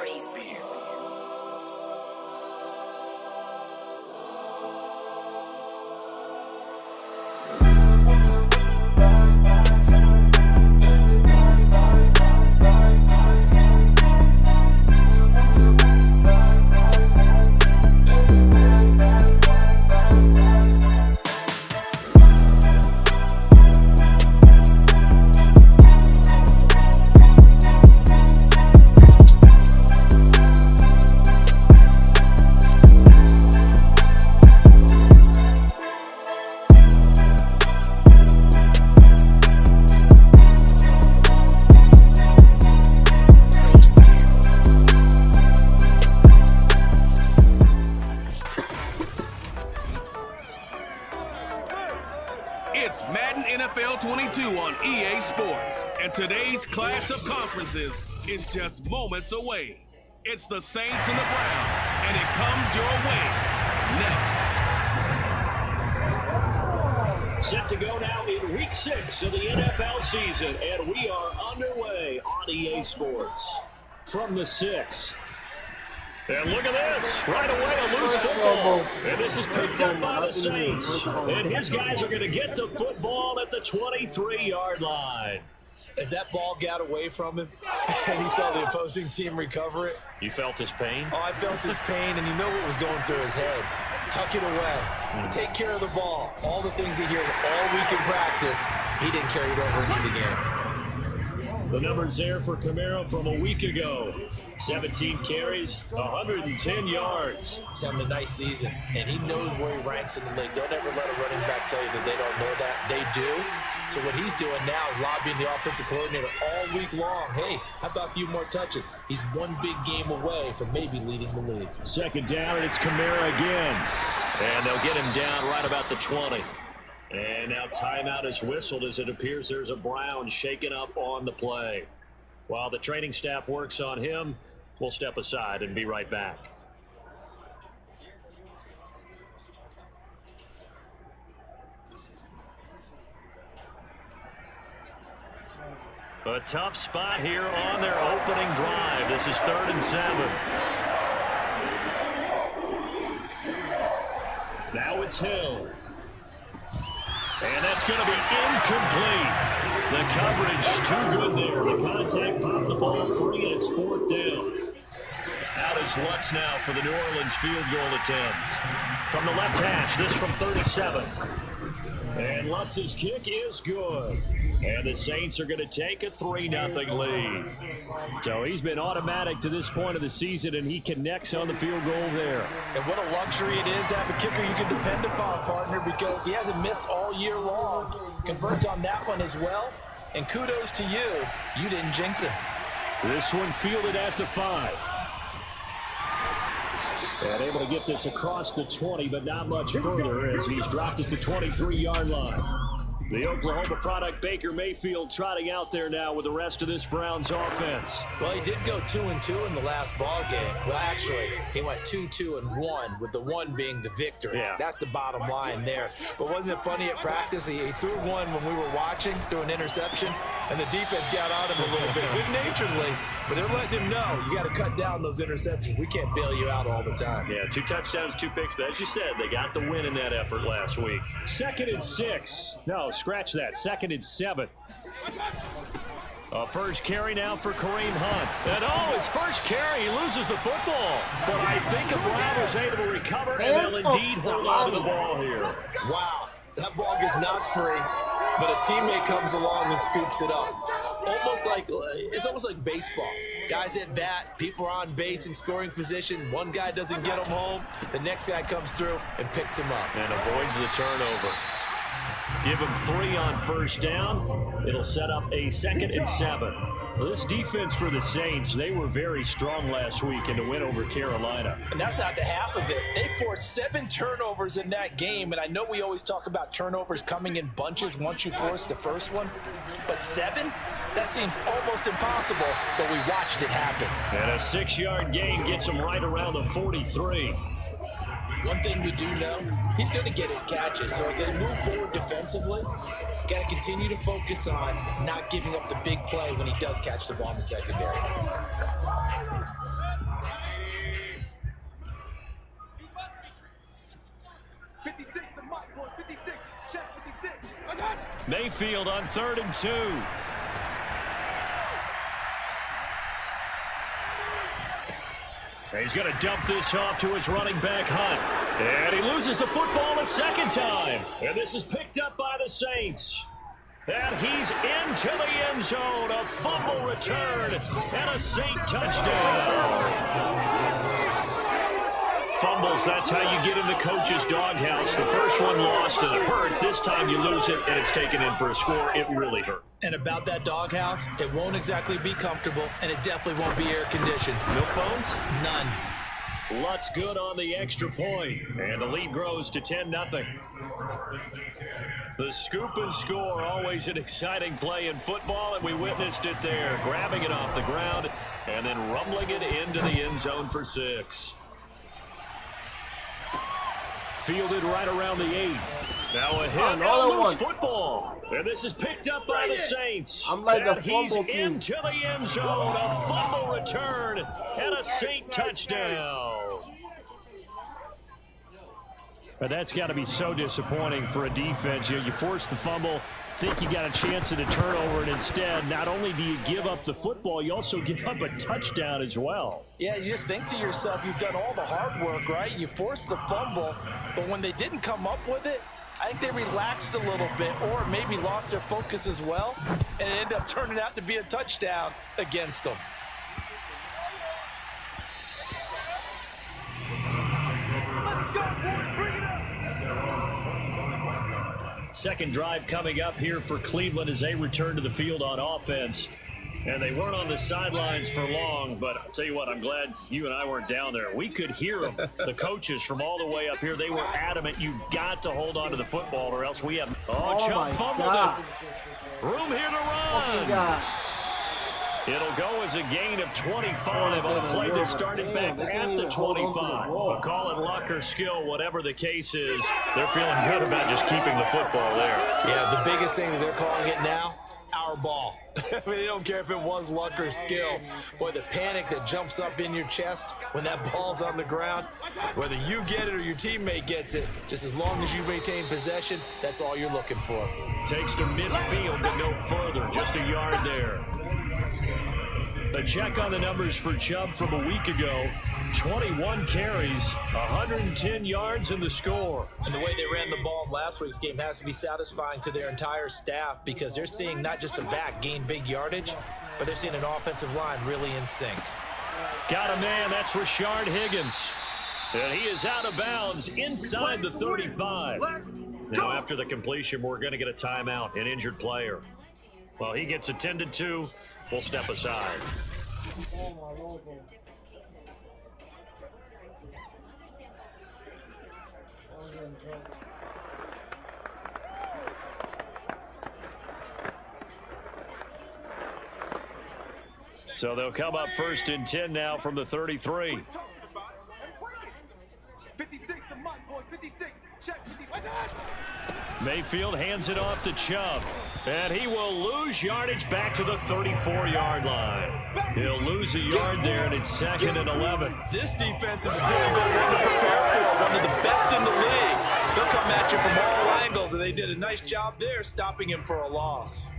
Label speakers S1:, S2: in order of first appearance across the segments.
S1: Freeze beat.
S2: It's Madden NFL 22 on EA Sports, and today's clash of conferences is just moments away. It's the Saints and the Browns, and it comes your way next.
S3: Set to go now in Week 6 of the NFL season, and we are underway on EA Sports. From the 6. And look at this. Right away, a loose football. And this is picked up by the Saints. And his guys are going to get the football at the 23-yard line.
S4: As that ball got away from him and he saw the opposing team recover it.
S3: You felt his pain?
S4: Oh, I felt his pain, and you know what was going through his head. Tuck it away. Take care of the ball. All the things he hears all week in practice, he didn't carry it over into the game.
S3: The numbers there for Kamara from a week ago. 17 carries, 110 yards.
S4: He's having a nice season, and he knows where he ranks in the league. Don't ever let a running back tell you that they don't know that. They do. So what he's doing now is lobbying the offensive coordinator all week long. Hey, how about a few more touches? He's one big game away from maybe leading the league.
S3: Second down, and it's Kamara again. And they'll get him down right about the 20. And now timeout is whistled as it appears there's a Brown shaken up on the play. While the training staff works on him, we'll step aside and be right back. A tough spot here on their opening drive. This is 3rd and 7. Now it's Hill. And that's going to be incomplete. The coverage too good there. The contact popped the ball free, and it's 4th down. Out is Lutz now for the New Orleans field goal attempt. From the left hash, this from 37. And Lutz's kick is good. And the Saints are going to take a 3-0 lead. So he's been automatic to this point of the season, and he connects on the field goal there.
S4: And what a luxury it is to have a kicker you can depend upon, partner, because he hasn't missed all year long. Converts on that one as well. And kudos to you. You didn't jinx him.
S3: This one fielded at the 5. And able to get this across the 20, but not much further as he's dropped at the 23-yard line. The Oklahoma product, Baker Mayfield, trotting out there now with the rest of this Browns offense.
S4: Well, he did go 2-2 in the last ball game. Well, actually, he went 2-2-1, with the 1 being the victory.
S3: Yeah.
S4: That's the bottom line there. But wasn't it funny at practice? He threw one when we were watching, threw an interception, and the defense got on him a little bit, good-naturedly. But they're letting him know, you got to cut down those interceptions. We can't bail you out all the time.
S3: Yeah, 2 touchdowns, 2 picks. But as you said, they got the win in that effort last week. 2nd and 6. No, scratch that. 2nd and 7. A first carry now for Kareem Hunt. And his first carry, he loses the football. But I think a Brown was able to recover, and they'll indeed hold on to the ball here.
S4: Wow, that ball gets knocked free, but a teammate comes along and scoops it up. It's almost like baseball. Guys at bat, people are on base in scoring position. One guy doesn't get him home. The next guy comes through and picks him up.
S3: And avoids the turnover. Give him 3 on first down. It'll set up a 2nd and 7. Well, this defense for the Saints, they were very strong last week in the win over Carolina.
S4: And that's not the half of it. They forced 7 turnovers in that game, and I know we always talk about turnovers coming in bunches once you force the first one, but 7? That seems almost impossible, but we watched it happen.
S3: And a 6-yard gain gets him right around the 43.
S4: One thing we do know, he's going to get his catches. So if they move forward defensively, got to continue to focus on not giving up the big play when he does catch the ball in the secondary.
S3: Mayfield on 3rd and 2. He's going to dump this off to his running back, Hunt. And he loses the football a second time. And this is picked up by the Saints. And he's into the end zone. A fumble return and a Saint touchdown. Fumbles, that's how you get in the coach's doghouse. The first one lost and it hurt. This time you lose it and it's taken in for a score. It really hurt.
S4: And about that doghouse, it won't exactly be comfortable, and it definitely won't be air-conditioned.
S3: No phones?
S4: None.
S3: Lutz good on the extra point, and the lead grows to 10-0. The scoop and score, always an exciting play in football, and we witnessed it there, grabbing it off the ground and then rumbling it into the end zone for 6. Fielded right around the 8. Now a hit on loose football. And this is picked up by the Saints.
S1: I'm like the
S3: he's
S1: fumble king.
S3: into the end zone. A fumble return and a Saint touchdown.
S5: But that's got to be so disappointing for a defense. You force the fumble, think you got a chance at a turnover, and instead, not only do you give up the football, you also give up a touchdown as well.
S6: Yeah, you just think to yourself, you've done all the hard work, right? You forced the fumble, but when they didn't come up with it, I think they relaxed a little bit or maybe lost their focus as well, and it ended up turning out to be a touchdown against them. Let's go, boys, bring it up.
S3: Second drive coming up here for Cleveland as they return to the field on offense. And they weren't on the sidelines for long, but I'll tell you what, I'm glad you and I weren't down there. We could hear them, the coaches from all the way up here. They were adamant, you've got to hold on to the football or else we have... Oh, Chubb fumbled it. Room here to run. It'll go as a gain of 25 on a play that started back at the 25. But call it luck or skill, whatever the case is, they're feeling good about just keeping the football there.
S4: Yeah, the biggest thing that they're calling it now, our ball. I mean, they don't care if it was luck or skill. Boy, the panic that jumps up in your chest when that ball's on the ground, whether you get it or your teammate gets it, just as long as you maintain possession, that's all you're looking for.
S3: Takes to midfield, but no further, just a yard there. A check on the numbers for Chubb from a week ago. 21 carries, 110 yards in the score.
S4: And the way they ran the ball in last week's game has to be satisfying to their entire staff because they're seeing not just a back gain big yardage, but they're seeing an offensive line really in sync.
S3: Got a man, that's Rashard Higgins. And he is out of bounds inside the 35. Now after the completion, we're going to get a timeout, an injured player. Well, he gets attended to. We'll step aside. So they'll come up 1st and 10 now from the 33.
S6: 56, the mic, boys, 56. Check, 56.
S3: Mayfield hands it off to Chubb. And he will lose yardage back to the 34-yard line. He'll lose a yard there, and it's 2nd and 11.
S4: This defense is a difficult one to prepare for, one of the best in the league. They'll come at you from all angles, and they did a nice job there stopping him for a loss.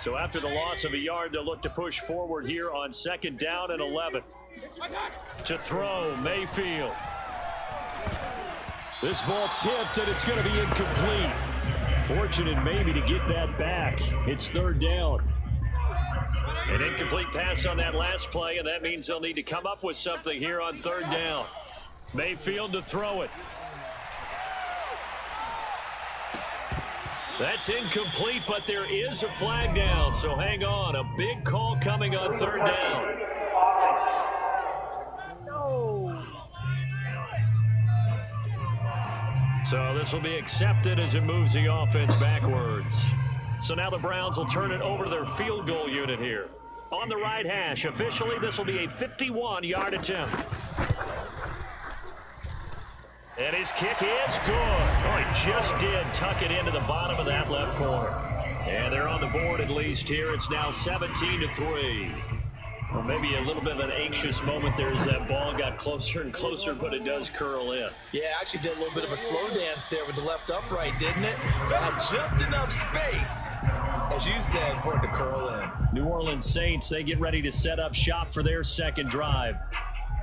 S3: So after the loss of a yard, they'll look to push forward here on 2nd down and 11. To throw, Mayfield. This ball tipped, and it's going to be incomplete. Fortunate maybe to get that back. It's 3rd down. An incomplete pass on that last play, and that means they'll need to come up with something here on 3rd down. Mayfield to throw it. That's incomplete, but there is a flag down, so hang on. A big call coming on 3rd down. So this will be accepted as it moves the offense backwards. So now the Browns will turn it over to their field goal unit here. On the right hash, officially this will be a 51-yard attempt. And his kick is good. Oh, he just did tuck it into the bottom of that left corner. And they're on the board at least here. It's now 17-3. Well, maybe a little bit of an anxious moment there as that ball got closer and closer, but it does curl in.
S4: Yeah, actually did a little bit of a slow dance there with the left upright, didn't it? But had just enough space, as you said, for it to curl in.
S5: New Orleans Saints, they get ready to set up shop for their second drive.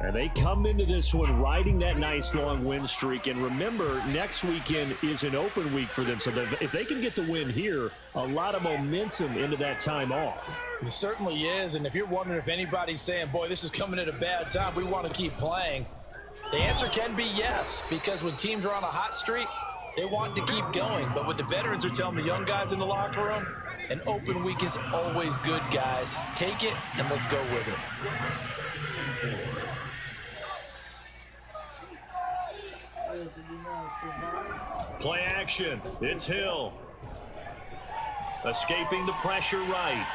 S5: And they come into this one riding that nice long win streak. And remember, next weekend is an open week for them. So if they can get the win here, a lot of momentum into that time off.
S6: It certainly is. And if you're wondering if anybody's saying, boy, this is coming at a bad time, we want to keep playing, the answer can be yes. Because when teams are on a hot streak, they want to keep going. But what the veterans are telling the young guys in the locker room, an open week is always good, guys. Take it and let's go with it.
S3: Play action. It's Hill. Escaping the pressure right.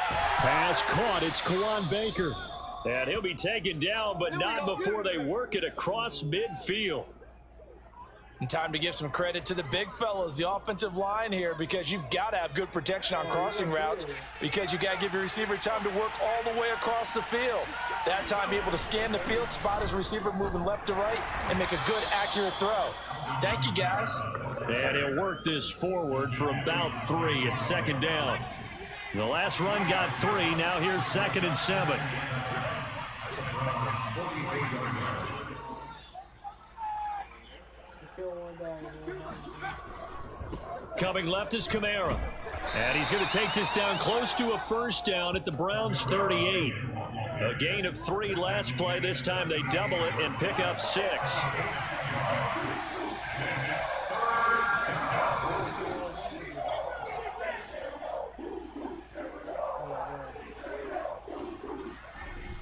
S5: Pass caught. It's Kawan Baker.
S3: And he'll be taken down, but not before they work it across midfield.
S6: And time to give some credit to the big fellas, the offensive line here, because you've got to have good protection on crossing routes because you got to give your receiver time to work all the way across the field. That time able to scan the field, spot his receiver moving left to right, and make a good, accurate throw. Thank you, guys.
S3: And he'll work this forward for about 3 at second down. The last run got 3. Now here's 2nd and 7. Coming left is Kamara. And he's going to take this down close to a first down at the Browns' 38. A gain of 3 last play. This time they double it and pick up 6.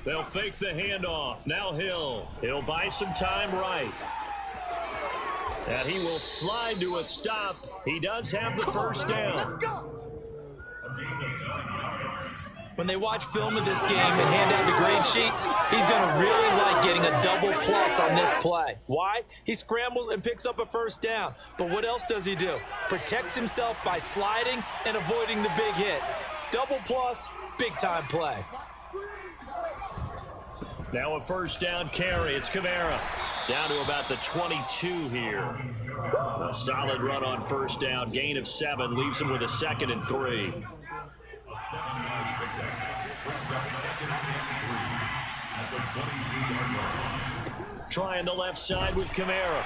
S3: They'll fake the handoff. Now He'll buy some time right. And he will slide to a stop. He does have the first down.
S4: When they watch film of this game and hand out the grade sheets, he's going to really like getting a double plus on this play. Why? He scrambles and picks up a first down. But what else does he do? Protects himself by sliding and avoiding the big hit. Double plus, big time play.
S3: Now a first down carry. It's Kamara. Down to about the 22 here. A solid run on first down. Gain of 7. Leaves him with a 2nd and 3. Trying the left side with Kamara.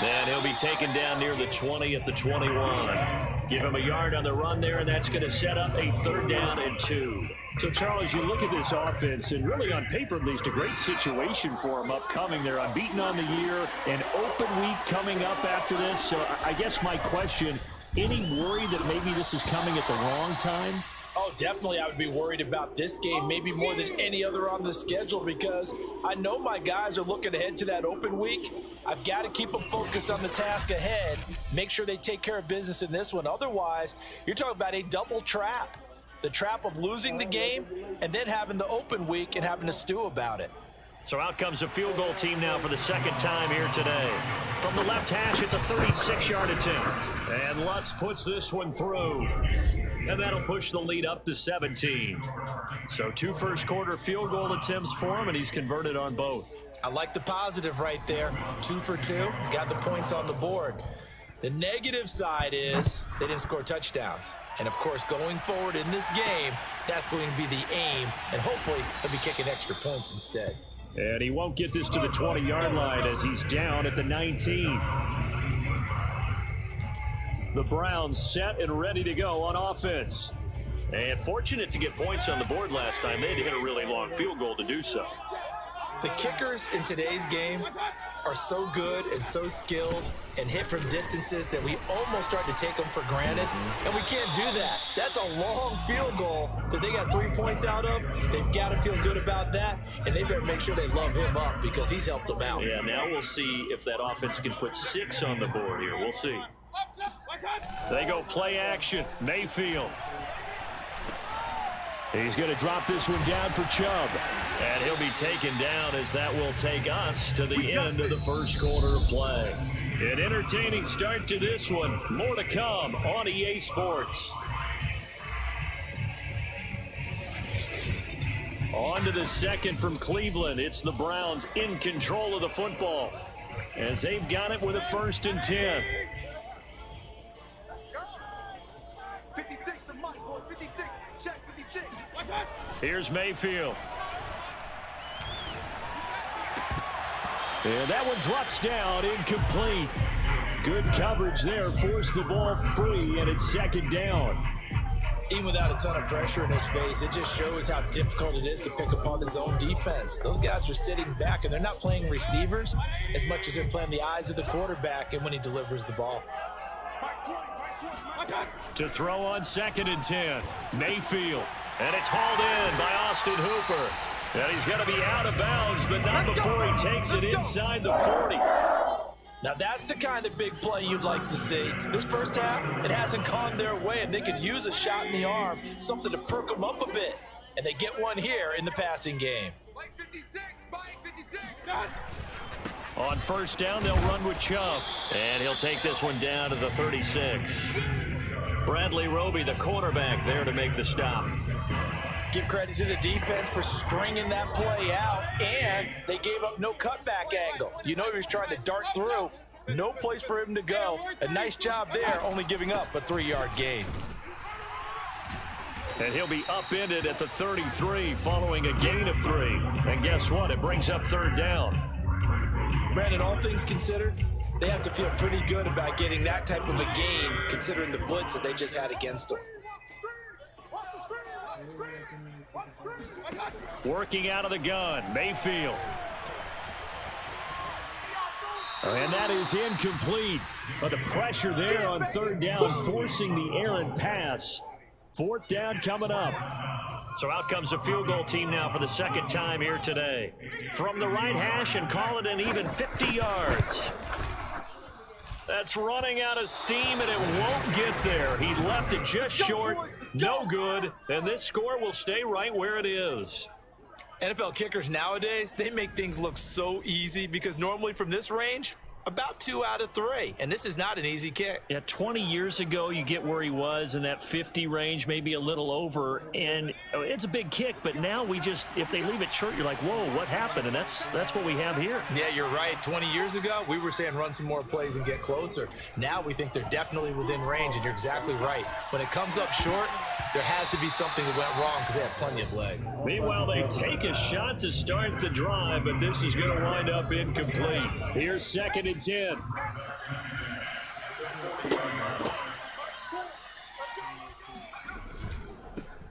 S3: And he'll be taken down near the 20 at the 21. Give him a yard on the run there, and that's going to set up a 3rd down and 2.
S5: So, Charles, you look at this offense, and really on paper, at least, a great situation for them upcoming. They're unbeaten on the year, an open week coming up after this. So I guess my question, any worry that maybe this is coming at the wrong time?
S6: Oh, definitely I would be worried about this game, maybe more than any other on the schedule, because I know my guys are looking ahead to that open week. I've got to keep them focused on the task ahead, make sure they take care of business in this one. Otherwise, you're talking about a double trap. The trap of losing the game and then having the open week and having to stew about it.
S3: So out comes a field goal team now for the 2nd time here today. From the left hash, it's a 36-yard attempt. And Lutz puts this one through. And that'll push the lead up to 17. So 2 first-quarter field goal attempts for him, and he's converted on both.
S4: I like the positive right there. 2 for 2, got the points on the board. The negative side is they didn't score touchdowns. And, of course, going forward in this game, that's going to be the aim. And hopefully he'll be kicking extra points instead.
S5: And he won't get this to the 20-yard line as he's down at the 19. The Browns set and ready to go on offense.
S3: And fortunate to get points on the board last time. They had to hit a really long field goal to do so.
S4: The kickers in today's game are so good and so skilled and hit from distances that we almost start to take them for granted, and we can't do that. That's a long field goal that they got 3 points out of. They've got to feel good about that, and they better make sure they love him up because he's helped them out.
S3: Yeah, now we'll see if that offense can put 6 on the board here. We'll see. They go play action. Mayfield.
S5: He's going to drop this one down for Chubb.
S3: And he'll be taken down as that will take us to the end of the first quarter of play. An entertaining start to this one. More to come on EA Sports.
S5: On to the second from Cleveland. It's the Browns in control of the football as they've got it with a 1st and 10.
S1: 56, the mic, boy, 56, check 56.
S5: Here's Mayfield. And that one drops down, incomplete. Good coverage there, forced the ball free, and it's 2nd down.
S4: Even without a ton of pressure in his face, it just shows how difficult it is to pick apart his own defense. Those guys are sitting back, and they're not playing receivers as much as they're playing the eyes of the quarterback and when he delivers the ball.
S5: To throw on 2nd and 10, Mayfield. And it's hauled in by Austin Hooper. And he's going to be out of bounds, but not before he takes it inside the 40.
S6: Now that's the kind of big play you'd like to see. This first half, it hasn't gone their way, and they could use a shot in the arm, something to perk them up a bit. And they get one here in the passing game.
S1: Mike 56, Mike 56.
S5: On 1st down, they'll run with Chubb. And he'll take this one down to the 36. Bradley Roby, the cornerback, there to make the stop.
S6: Give credit to the defense for stringing that play out, and they gave up no cutback angle. You know he was trying to dart through. No place for him to go. A nice job there, only giving up a 3-yard gain.
S5: And he'll be upended at the 33 following a gain of 3. And guess what? It brings up 3rd down.
S4: Brandon, all things considered, they have to feel pretty good about getting that type of a gain considering the blitz that they just had against them.
S5: Working out of the gun, Mayfield. And that is incomplete. But the pressure there on 3rd down, forcing the errant pass. 4th down coming up. So out comes the field goal team now for the 2nd time here today. From the right hash and call it an even 50 yards. That's running out of steam, and it won't get there. He left it just short. No good. And this score will stay right where it is.
S4: NFL kickers nowadays, they make things look so easy because normally from this range, about 2 out of 3. And this is not an easy kick.
S5: Yeah, 20 years ago, you get where he was in that 50 range, maybe a little over. And it's a big kick, but now we just, if they leave it short, you're like, whoa, what happened? And that's what we have here.
S4: Yeah, you're right. 20 years ago, we were saying run some more plays and get closer. Now we think they're definitely within range, and you're exactly right. When it comes up short, there has to be something that went wrong because they have plenty of leg.
S5: Meanwhile, they take a shot to start the drive, but this is going to wind up incomplete. Here's 2nd and 10.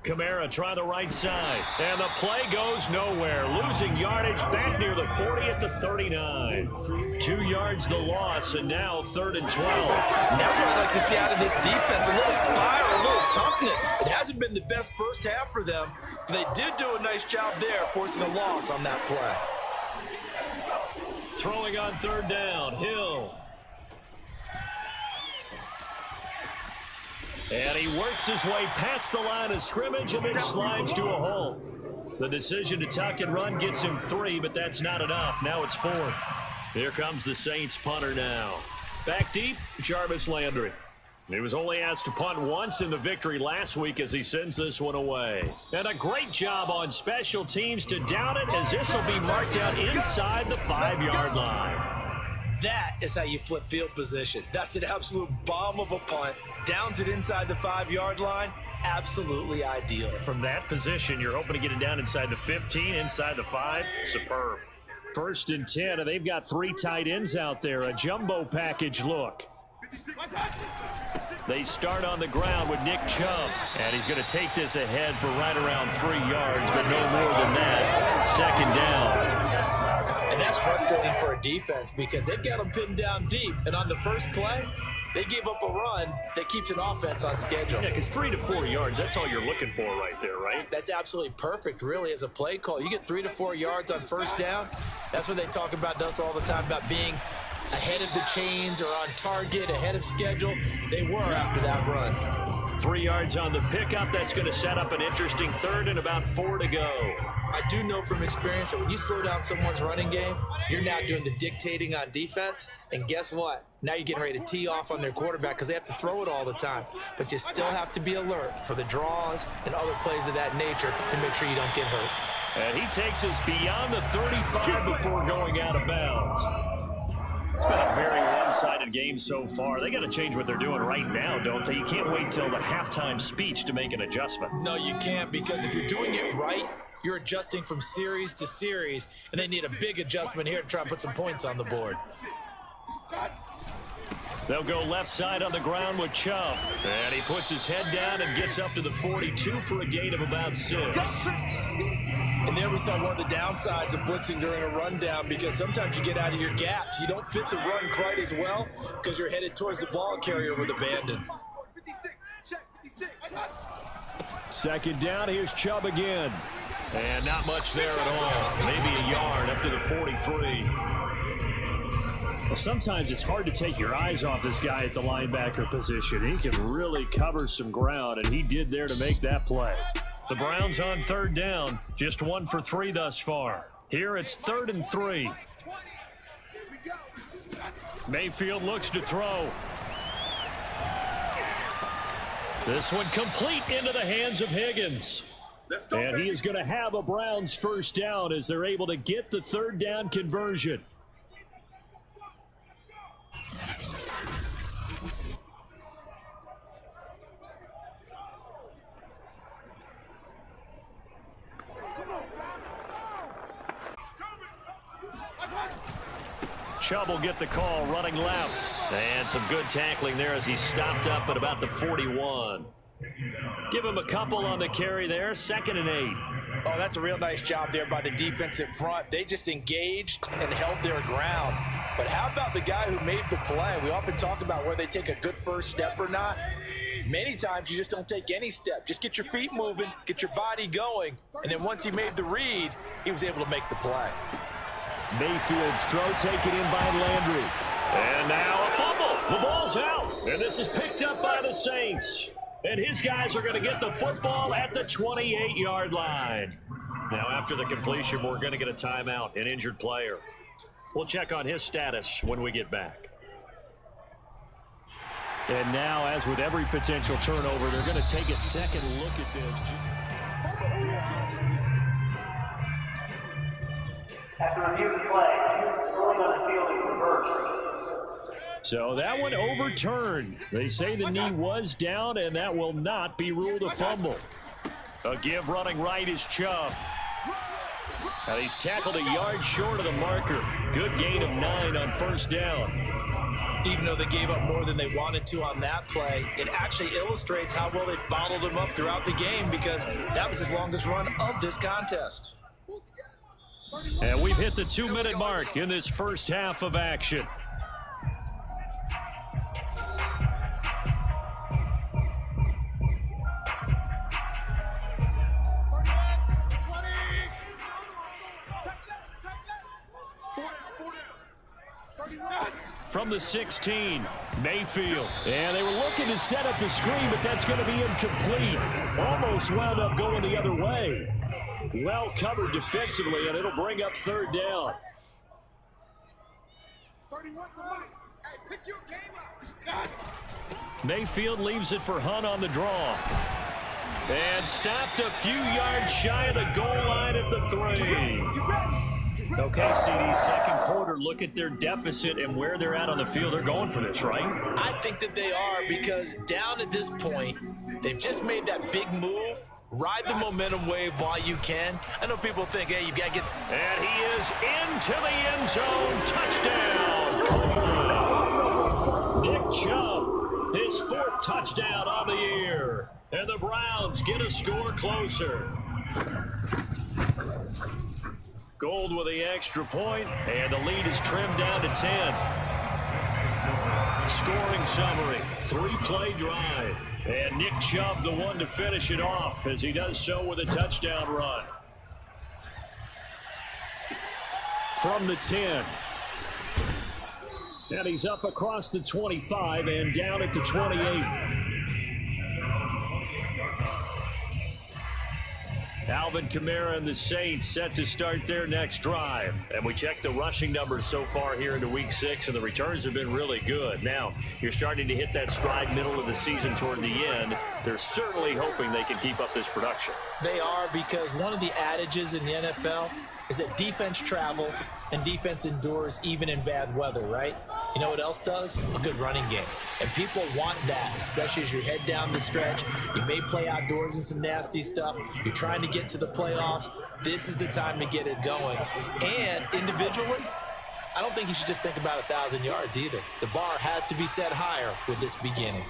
S5: Kamara try the right side, and the play goes nowhere. Losing yardage back near the 40 at the 39. 2 yards the loss, and now 3rd and 12.
S4: And that's what I like to see out of this defense. A little fire, a little toughness. It hasn't been the best first half for them, but they did do a nice job there, forcing a loss on that play.
S5: Throwing on 3rd down, Hill. And he works his way past the line of scrimmage and then slides to a hole. The decision to tuck and run gets him 3, but that's not enough. Now it's 4th. Here comes the Saints punter now. Back deep, Jarvis Landry. He was only asked to punt once in the victory last week as he sends this one away. And a great job on special teams to down it, as this will be marked out inside the 5-yard line.
S4: That is how you flip field position. That's an absolute bomb of a punt. Downs it inside the 5-yard line. Absolutely ideal.
S5: From that position, you're hoping to get it down inside the 15, inside the 5. Superb. 1st and 10, and they've got 3 tight ends out there. A jumbo package look. They start on the ground with Nick Chubb, and he's going to take this ahead for right around 3 yards, but no more than that. 2nd down.
S4: And that's frustrating for a defense because they've got them pinned down deep, and on the first play, they give up a run that keeps an offense on schedule.
S5: Yeah, because 3 to 4 yards, that's all you're looking for right there, right?
S4: That's absolutely perfect, really, as a play call. You get 3 to 4 yards on 1st down. That's what they talk about us all the time, about being ahead of the chains or on target, ahead of schedule. They were after that run.
S5: 3 yards on the pickup. That's going to set up an interesting 3rd and about 4 to go.
S4: I do know from experience that when you slow down someone's running game, you're now doing the dictating on defense. And guess what? Now you're getting ready to tee off on their quarterback because they have to throw it all the time. But you still have to be alert for the draws and other plays of that nature to make sure you don't get hurt.
S5: And he takes us beyond the 35 before going out of bounds. It's been a very one-sided game so far. They got to change what they're doing right now, don't they? You can't wait till the halftime speech to make an adjustment.
S4: No, you can't, because if you're doing it right, you're adjusting from series to series, and they need a big adjustment here to try and put some points on the board.
S5: They'll go left side on the ground with Chubb. And he puts his head down and gets up to the 42 for a gain of about 6.
S4: And there we saw one of the downsides of blitzing during a rundown, because sometimes you get out of your gaps. You don't fit the run quite as well because you're headed towards the ball carrier with abandon.
S1: 56, check, 56.
S5: Second down, here's Chubb again. And not much there at all. Maybe a yard up to the 43. Well, sometimes it's hard to take your eyes off this guy at the linebacker position. He can really cover some ground, and he did there to make that play. The Browns on third down, just 1 for 3 thus far. Here it's 3rd and 3. Mayfield looks to throw. This one complete into the hands of Higgins. And he is going to have a Browns first down as they're able to get the 3rd down conversion. Chubb will get the call running left. And some good tackling there as he stopped up at about the 41. Give him a couple on the carry there. 2nd and 8.
S6: Oh, that's a real nice job there by the defensive front. They just engaged and held their ground. But how about the guy who made the play? We often talk about where they take a good first step or not. Many times you just don't take any step. Just get your feet moving, get your body going, and then once he made the read, he was able to make the play.
S5: Mayfield's throw taken in by Landry. And now a fumble. The ball's out. And this is picked up by the Saints. And his guys are going to get the football at the 28-yard line. Now after the completion, we're going to get a timeout, an injured player. We'll check on his status when we get back. And now, as with every potential turnover, they're going to take a second look at this.
S7: After review of the play, throwing on the field is reversed.
S5: So that one overturned. They say the knee was down, and that will not be ruled a fumble. A give running right is Chubb. And he's tackled a yard short of the marker. Good gain of 9 on first down.
S4: Even though they gave up more than they wanted to on that play, it actually illustrates how well they bottled him up throughout the game, because that was his longest run of this contest.
S5: And we've hit the 2-minute mark in this first half of action. From the 16, Mayfield. And they were looking to set up the screen, but that's going to be incomplete. Almost wound up going the other way. Well covered defensively, and it'll bring up 3rd down.
S1: 31 for Mike. Hey, pick your game up.
S5: Mayfield leaves it for Hunt on the draw. And stopped a few yards shy of the goal line at the 3. Okay, CD, second quarter, look at their deficit and where they're at on the field. They're going for this, right?
S4: I think that they are, because down at this point, they've just made that big move. Ride the momentum wave while you can. I know people think, hey, you got to get...
S5: And he is into the end zone. Touchdown. Nick Chubb, his 4th touchdown on the year. And the Browns get a score closer. Gold with the extra point, and the lead is trimmed down to 10. Scoring summary, 3-play drive. And Nick Chubb the one to finish it off as he does so with a touchdown run. From the 10. And he's up across the 25 and down at the 28. Alvin Kamara and the Saints set to start their next drive. And we checked the rushing numbers so far here into Week 6, and the returns have been really good. Now, you're starting to hit that stride middle of the season toward the end. They're certainly hoping they can keep up this production.
S6: They are, because one of the adages in the NFL is that defense travels and defense endures even in bad weather, right? You know what else does? A good running game. And people want that, especially as you head down the stretch. You may play outdoors in some nasty stuff. You're trying to get to the playoffs. This is the time to get it going. And individually, I don't think you should just think about 1,000 yards either. The bar has to be set higher with this beginning.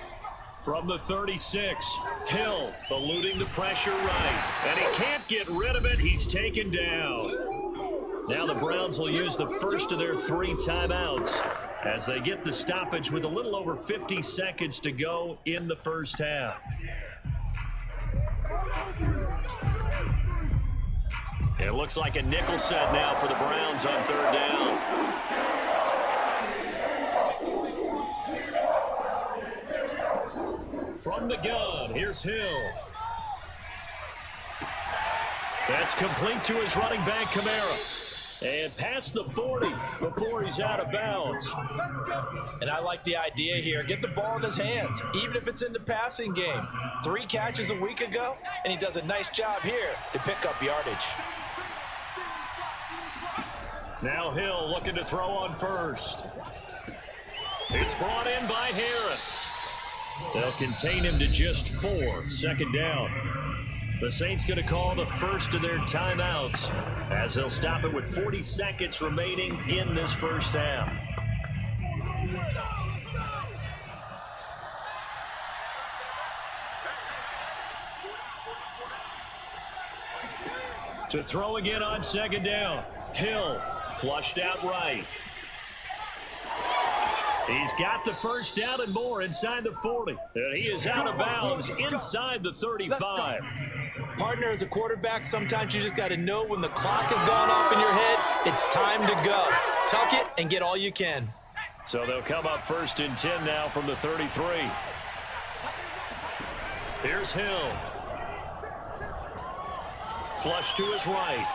S5: From the 36, Hill eluding the pressure right. And he can't get rid of it. He's taken down. Now the Browns will use the first of their 3 timeouts as they get the stoppage with a little over 50 seconds to go in the first half. It looks like a nickel set now for the Browns on 3rd down. From the gun, here's Hill. That's complete to his running back, Kamara. And past the 40 before he's out of bounds.
S6: And I like the idea here. Get the ball in his hands, even if it's in the passing game. 3 catches a week ago, and he does a nice job here to pick up yardage.
S5: Now Hill looking to throw on first. It's brought in by Harris. They'll contain him to just 4. 2nd down. The Saints going to call the first of their timeouts as they'll stop it with 40 seconds remaining in this first half. To throw again on 2nd down. Hill flushed out right. He's got the first down and more inside the 40. And he is out of bounds inside the 35.
S6: Partner, as a quarterback, sometimes you just got to know when the clock has gone off in your head, it's time to go. Tuck it and get all you can.
S5: So they'll come up 1st and 10 now from the 33. Here's Hill. Flush to his right.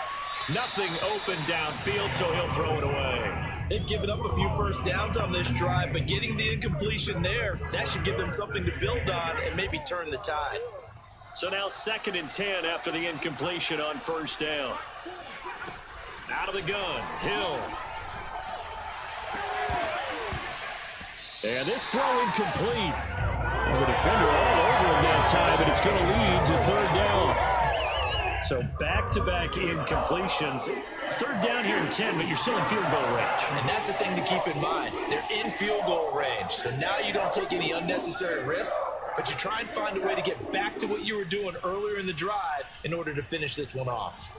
S5: Nothing open downfield, so he'll throw it away.
S6: They've given up a few first downs on this drive, but getting the incompletion there, that should give them something to build on and maybe turn the tide.
S5: So now 2nd and 10 after the incompletion on 1st down. Out of the gun, Hill. And this throw incomplete. And the defender all over him that time, and it's going to lead to 3rd down. So back-to-back incompletions. 3rd down here in 10, but you're still in field goal range.
S6: And that's the thing to keep in mind. They're in field goal range. So now you don't take any unnecessary risks, but you try and find a way to get back to what you were doing earlier in the drive in order to finish this one off.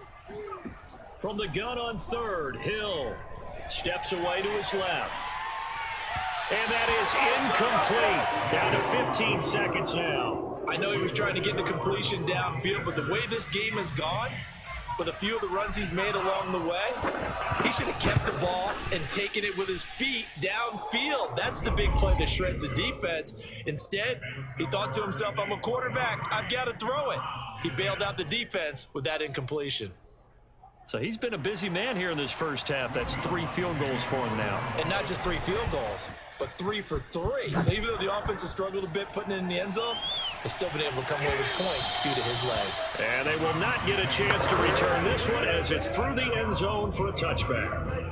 S5: From the gun on 3rd, Hill steps away to his left. And that is incomplete. Down to 15 seconds now.
S6: I know he was trying to get the completion downfield, but the way this game has gone, with a few of the runs he's made along the way, he should have kept the ball and taken it with his feet downfield. That's the big play that shreds the defense. Instead, he thought to himself, I'm a quarterback, I've got to throw it. He bailed out the defense with that incompletion.
S5: So he's been a busy man here in this first half. That's 3 field goals for him now.
S6: And not just 3 field goals, but 3 for 3. So even though the offense has struggled a bit putting it in the end zone, they've still been able to come away with points due to his leg.
S5: And they will not get a chance to return this one as it's through the end zone for a touchback.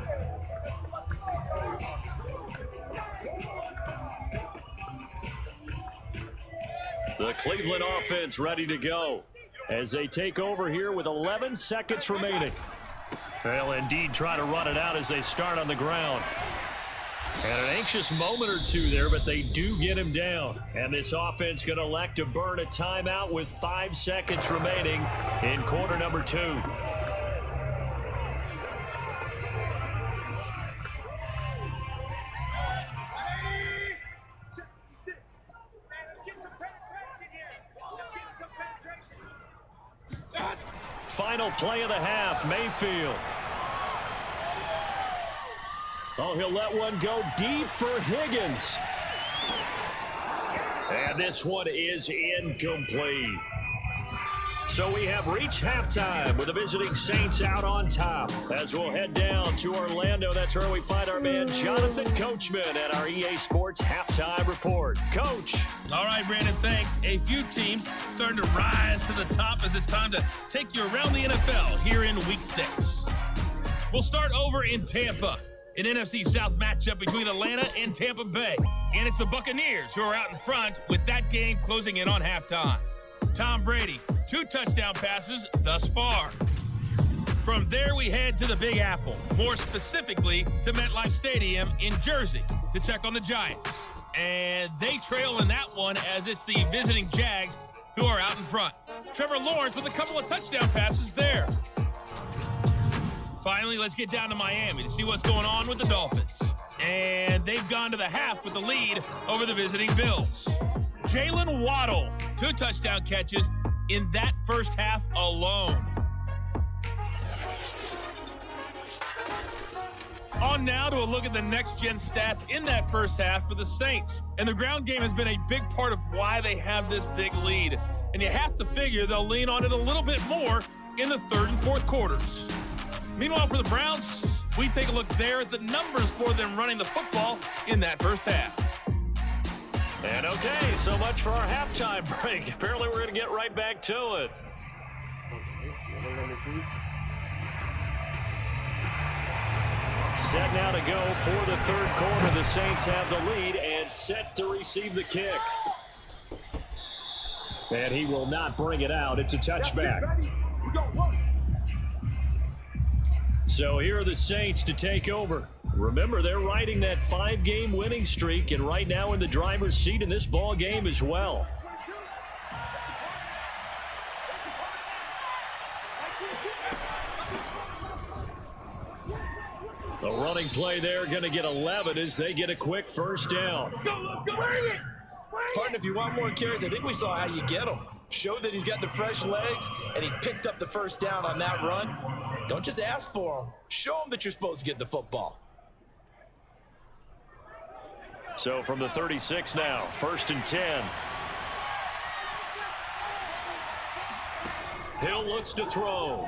S5: The Cleveland offense ready to go as they take over here with 11 seconds remaining. They'll indeed try to run it out as they start on the ground. And an anxious moment or two there, but they do get him down. And this offense going to elect to burn a timeout with 5 seconds remaining in quarter number 2. Final play of the half, Mayfield. Oh, he'll let one go deep for Higgins. And this one is incomplete. So we have reached halftime with the visiting Saints out on top. As we'll head down to Orlando, that's where we find our man Jonathan Coachman at our EA Sports Halftime Report. Coach.
S8: All right, Brandon, thanks. A few teams starting to rise to the top as it's time to take you around the NFL here in Week 6. We'll start over in Tampa. An NFC South matchup between Atlanta and Tampa Bay. And it's the Buccaneers who are out in front with that game closing in on halftime. Tom Brady, 2 touchdown passes thus far. From there, we head to the Big Apple, more specifically to MetLife Stadium in Jersey to check on the Giants. And they trail in that one as it's the visiting Jags who are out in front. Trevor Lawrence with a couple of touchdown passes there. Finally, let's get down to Miami to see what's going on with the Dolphins. And they've gone to the half with the lead over the visiting Bills. Jalen Waddle, 2 touchdown catches in that first half alone. On now to a look at the next-gen stats in that first half for the Saints. And the ground game has been a big part of why they have this big lead. And you have to figure they'll lean on it a little bit more in the third and fourth quarters. Meanwhile, for the Browns, we take a look there at the numbers for them running the football in that first half.
S5: And okay, so much for our halftime break. Apparently we're going to get right back to it. Set now to go for the third quarter. The Saints have the lead and set to receive the kick. And he will not bring it out. It's a touchback. So here are the Saints to take over. Remember, they're riding that 5-game winning streak, and right now in the driver's seat in this ball game as well. The running play there going to get 11 as they get a quick first down.
S4: Partner, if you want more carries, I think we saw how you get them. Showed that he's got the fresh legs, and he picked up the first down on that run. Don't just ask for them. Show them that you're supposed to get the football.
S5: So from the 36 now, 1st and 10. Hill looks to throw.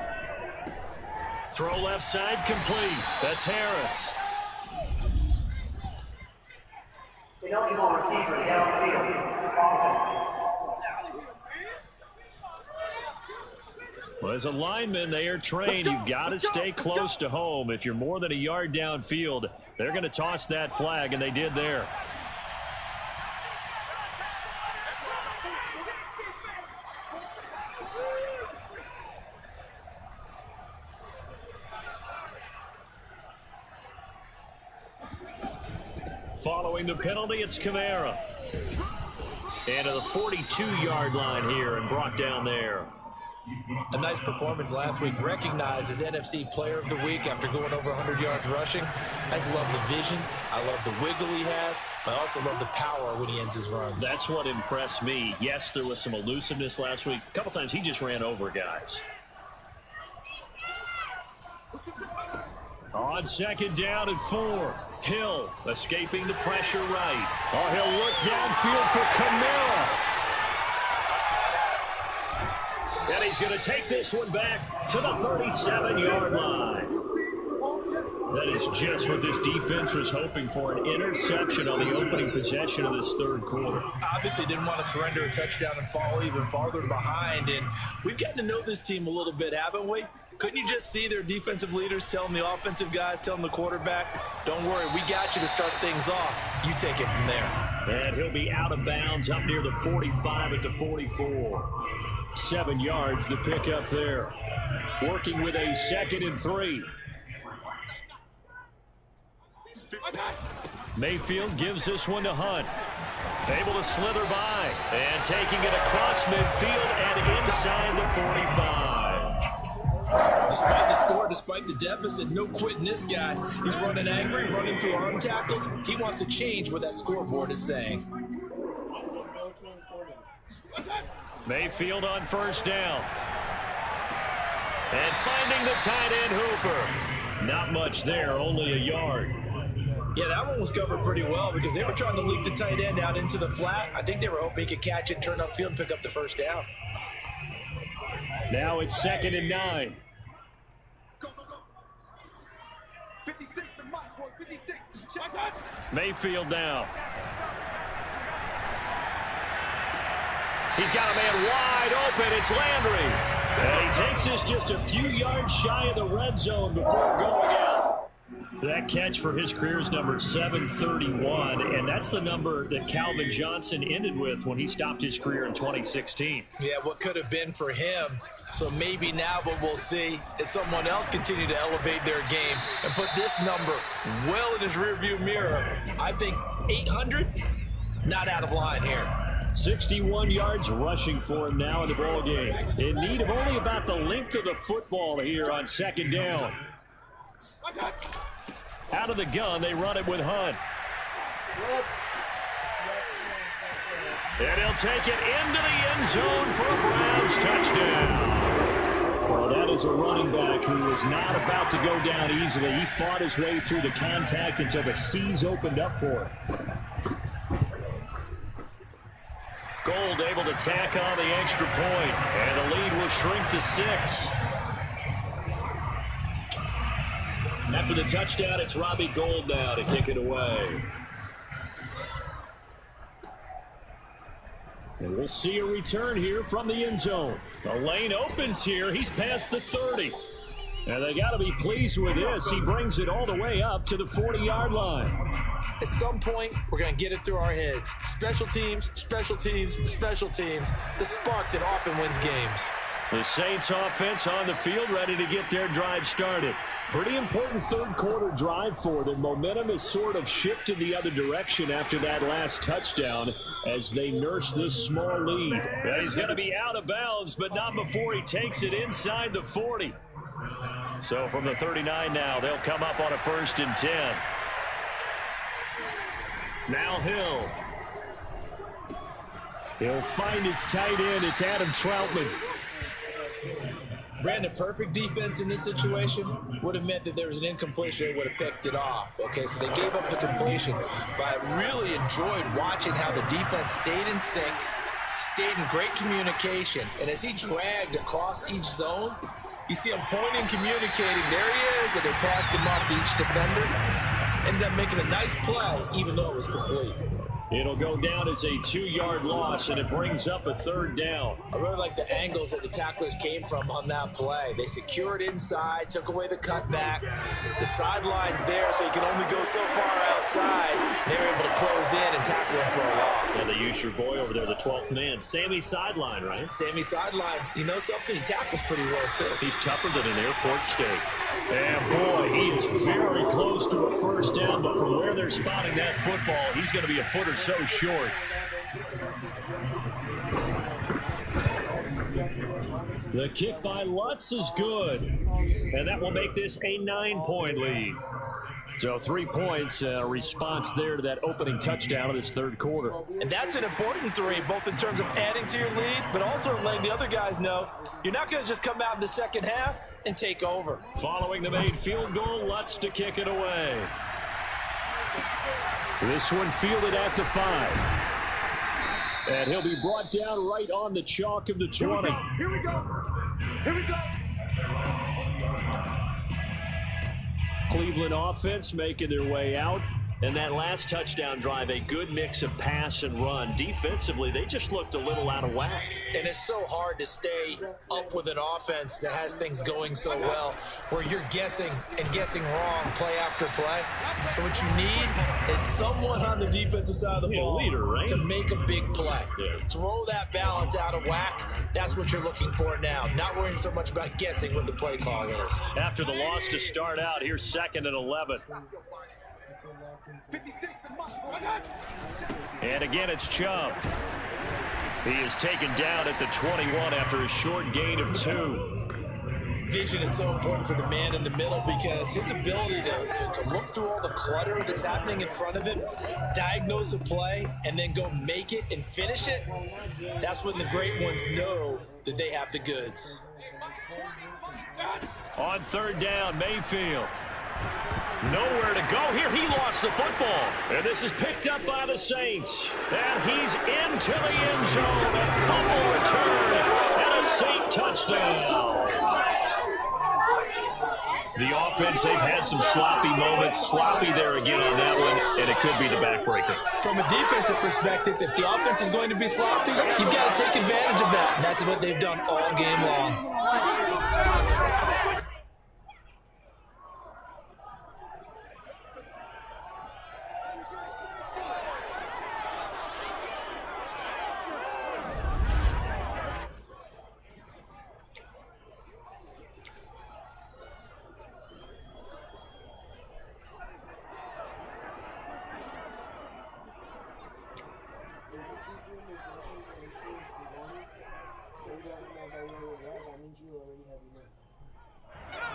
S5: Throw left side complete. That's Harris.
S7: Eligible receiver downfield.
S5: Well, as a lineman, they are trained. You've got to stay close to home. If you're more than a yard downfield, they're going to toss that flag, and they did there. Following the penalty, it's Kamara. And to the 42-yard line here and brought down there.
S4: A nice performance last week, recognized as NFC Player of the Week after going over 100 yards rushing. I just love the vision. I love the wiggle he has. But I also love the power when he ends his runs.
S5: That's what impressed me. Yes, there was some elusiveness last week. A couple times he just ran over guys. On 2nd down and 4. Hill escaping the pressure right. Oh, he'll look downfield for Kamara. And he's going to take this one back to the 37-yard line. That is just what this defense was hoping for, an interception on the opening possession of this third quarter.
S4: Obviously didn't want to surrender a touchdown and fall even farther behind. And we've gotten to know this team a little bit, haven't we? Couldn't you just see their defensive leaders telling the offensive guys, telling the quarterback, don't worry, we got you to start things off. You take it from there.
S5: And he'll be out of bounds up near the 45 at the 44. 7 yards the pick up there. Working with a 2nd and 3. Mayfield gives this one to Hunt. Able to slither by and taking it across midfield and inside the 45.
S4: Despite the score, despite the deficit, no quitting this guy. He's running angry, running through arm tackles. He wants to change what that scoreboard is saying.
S5: Mayfield on 1st down. And finding the tight end Hooper. Not much there, only a yard.
S4: Yeah, that one was covered pretty well because they were trying to leak the tight end out into the flat. I think they were hoping he could catch it and turn upfield and pick up the first down.
S5: Now it's 2nd and 9.
S1: Go, go, go. 56 to Mike, boys. 56. Check.
S5: Mayfield now. He's got a man wide open. It's Landry. And he takes this just a few yards shy of the red zone before going out. That catch for his career is number 731, and that's the number that Calvin Johnson ended with when he stopped his career in 2016.
S4: Yeah, what could have been for him. So maybe now what we'll see is someone else continue to elevate their game and put this number well in his rearview mirror. I think 800, not out of line here.
S5: 61 yards rushing for him now in the ball game. In need of only about the length of the football here on 2nd down. Out of the gun, they run it with Hunt. And he'll take it into the end zone for a Browns touchdown. Well, that is a running back who was not about to go down easily. He fought his way through the contact until the seas opened up for him. Gold able to tack on the extra point, and the lead will shrink to 6. After the touchdown, it's Robbie Gould now to kick it away. And we'll see a return here from the end zone. The lane opens here. He's past the 30. And they got to be pleased with this. He brings it all the way up to the 40-yard line.
S4: At some point, we're going to get it through our heads. Special teams, special teams, special teams. The spark that often wins games.
S5: The Saints offense on the field, ready to get their drive started. Pretty important third-quarter drive for them. Momentum has sort of shifted the other direction after that last touchdown as they nurse this small lead. And he's going to be out of bounds, but not before he takes it inside the 40. So from the 39 now, they'll come up on a 1st and 10. Now Hill. He'll find his tight end. It's Adam Troutman.
S4: Brandon, perfect defense in this situation would have meant that there was an incompletion. They would have picked it off. Okay, so they gave up the completion. But I really enjoyed watching how the defense stayed in sync, stayed in great communication. And as he dragged across each zone, you see him pointing, communicating. There he is, and they passed him off to each defender. Ended up making a nice play, even though it was complete.
S5: It'll go down as a 2-yard loss, and it brings up a 3rd down.
S4: I really like the angles that the tacklers came from on that play. They secured inside, took away the cutback. The sideline's there, so you can only go so far outside. They were able to close in and tackle him for a loss.
S5: And they used your boy over there, the 12th man, Sammy Sideline, right?
S4: Sammy Sideline. You know something? He tackles pretty well, too.
S5: He's tougher than an airport steak. And boy, he is very close to a 1st down, but from where they're spotting that football, he's going to be a foot or so short. The kick by Lutz is good, and that will make this a 9-point lead. So 3 points, response there to that opening touchdown of this 3rd quarter.
S6: And that's an important 3, both in terms of adding to your lead, but also letting the other guys know you're not going to just come out in the second half and take over.
S5: Following the made field goal, Lutz to kick it away. This one fielded at the 5. And he'll be brought down right on the chalk of the 20.
S1: Here we go. Here we go.
S5: Cleveland offense making their way out. And that last touchdown drive, a good mix of pass and run. Defensively, they just looked a little out of whack.
S4: And it's so hard to stay up with an offense that has things going so well, where you're guessing and guessing wrong play after play. So what you need is someone on the defensive side of the ball
S5: leader, right?
S4: to make a big play.
S5: Yeah.
S4: Throw that balance out of whack. That's what you're looking for now. Not worrying so much about guessing what the play call is.
S5: After the loss to start out, here's 2nd and 11.
S1: 56 to Mike.
S5: And again, it's Chubb. He is taken down at the 21 after a short gain of 2.
S4: Vision is so important for the man in the middle because his ability to look through all the clutter that's happening in front of him, diagnose a play, and then go make it and finish it, that's when the great ones know that they have the goods.
S5: On 3rd down, Mayfield. Nowhere to go here. He lost the football. And this is picked up by the Saints. And he's into the end zone. A fumble return. And a Saint
S3: touchdown. The offense, they've had some sloppy moments. Sloppy there again on that one, and it could be the backbreaker.
S4: From a defensive perspective, if the offense is going to be sloppy, you've got to take advantage of that. And that's what they've done all game long.